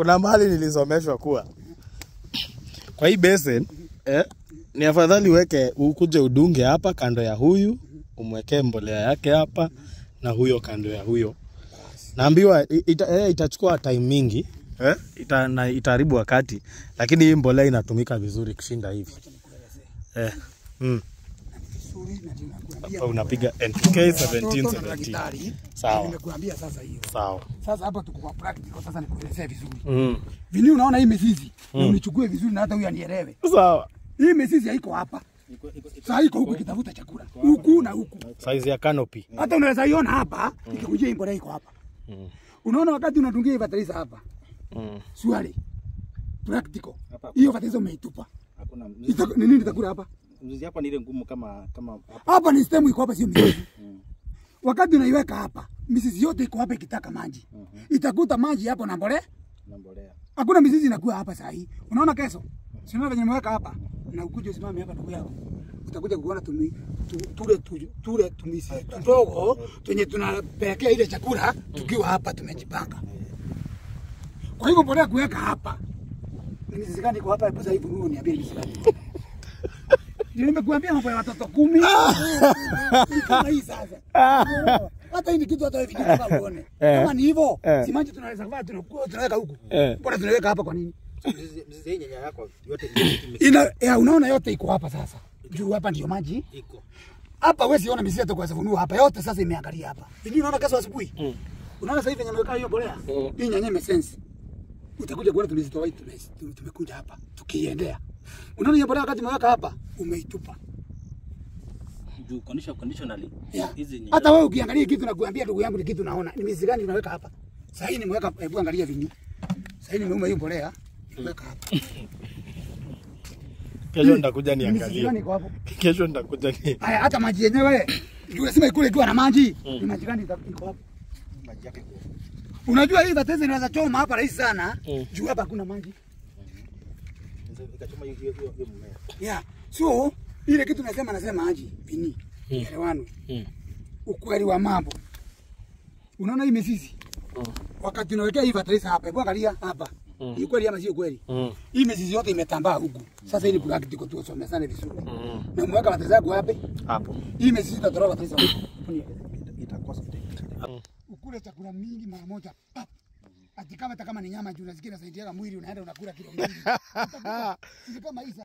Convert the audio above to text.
Kuna mahali nilisomeshwa kuwa kwa hii basin ni afadhali weke ukuje udunge hapa kando ya huyu, umwekee mbolea yake hapa na huyo kando ya huyo. Naambiwa itachukua time mingi, itaharibu wakati, lakini hii mbolea inatumika vizuri kushinda hivi. Hapa unapiga NPK 17. Sawa. Nimekuambia sasa hiyo. Sawa. Sasa hapa tuko kwa practical, sasa nikuelezea vizuri. Vini unaona hii mizizi, na unichukue vizuri na hata huyu anielewe. Sawa. Hii mizizi haiko hapa. Sasa iko huku kitafuta chakula. Huku na huku. Size ya canopy. Hata unaweza iona hapa, ikikujia hii mbolea iko hapa. Unaona wakati unatungia fertilizer hapa. Swali. Practical. Hiyo fertilizer umeitupa. Hakuna. Nini nitakula hapa? Mzizi hapa ni ile ngumu kama hapa ni stem iko hapa, sio mizizi. Wakati unaiweka hapa, mizizi yote iko hapa ikitaka maji. Itakuta maji hapo na mbolea. Hakuna mizizi inakuwa hapa saa hii. Unaona kesho? Sio venye nimeweka hapa. Na ukuje usimame hapa ndugu yako. Utakuja kuona tule tumisi tudogo tunye tunapelekea ile chakula tukiwa hapa tumejipanga. Kwa hivyo mbolea kuweka hapa. Ni mizizi gani iko hapa hapo sasa hivi niambie mizizi gani? Nimekuambia mambo ya watoto 10. Kama hii sasa. Hata hii kitu hata hivi tunataka uone. Kama ni hivyo, si maji tunaweza kuvaa tunaweka huku. Mbona tunaweka hapa kwa nini? mzizi nyanya yako yote unaona yote iko hapa sasa. Juu hapa ndio maji iko. Hapa wewe siona mizizi hata kwa safunua hapa yote sasa imeangalia hapa. Hivi unaona kesho asubuhi? Unaona sasa hivi nyanya imeweka hiyo mbolea. Hii nyanya imesense. Utakuja kuona tulizitoa hii tumekuja hapa tukiendea. Unaona hiyo mbolea wakati umeweka hapa umeitupa. Juu conditionally hizi nyanya. Hata wewe ukiangalia kitu na kuambia ndugu yangu ni kitu naona. Ni mizizi gani unaweka hapa? Sasa hii nimeweka, hebu angalia vingi. Sasa hii nimeuma hiyo mbolea nimeweka hapa. Kesho nitakuja niangalie. Kesho nitakuja ni. Haya hata maji yenyewe. Ndio unasema ikule ikiwa na maji. Ni maji gani iko hapa? Maji yake iko. Unajua hii batezi inaweza choma hapa rahisi sana. Juu hapa hakuna maji. Ikachoma hiyo mmea. Yeah. So ile kitu nasema aje vini. Elewano. Ukweli wa mambo. Unaona hii mizizi? Wakati unawekea hii fertilizer hapa, hebu angalia hapa. Ni kweli ama sio kweli? Hii mizizi yote imetambaa huku. Sasa hili practical tu somesane vizuri. Na mweka fertilizer yako wapi? Hapo. Hii mizizi itatoroka fertilizer. Itakosa. Ukule chakula mingi mara moja. Ati kama ni nyama juu unasikia inasaidia mwili unaenda unakula kilo mingi. Kama hizo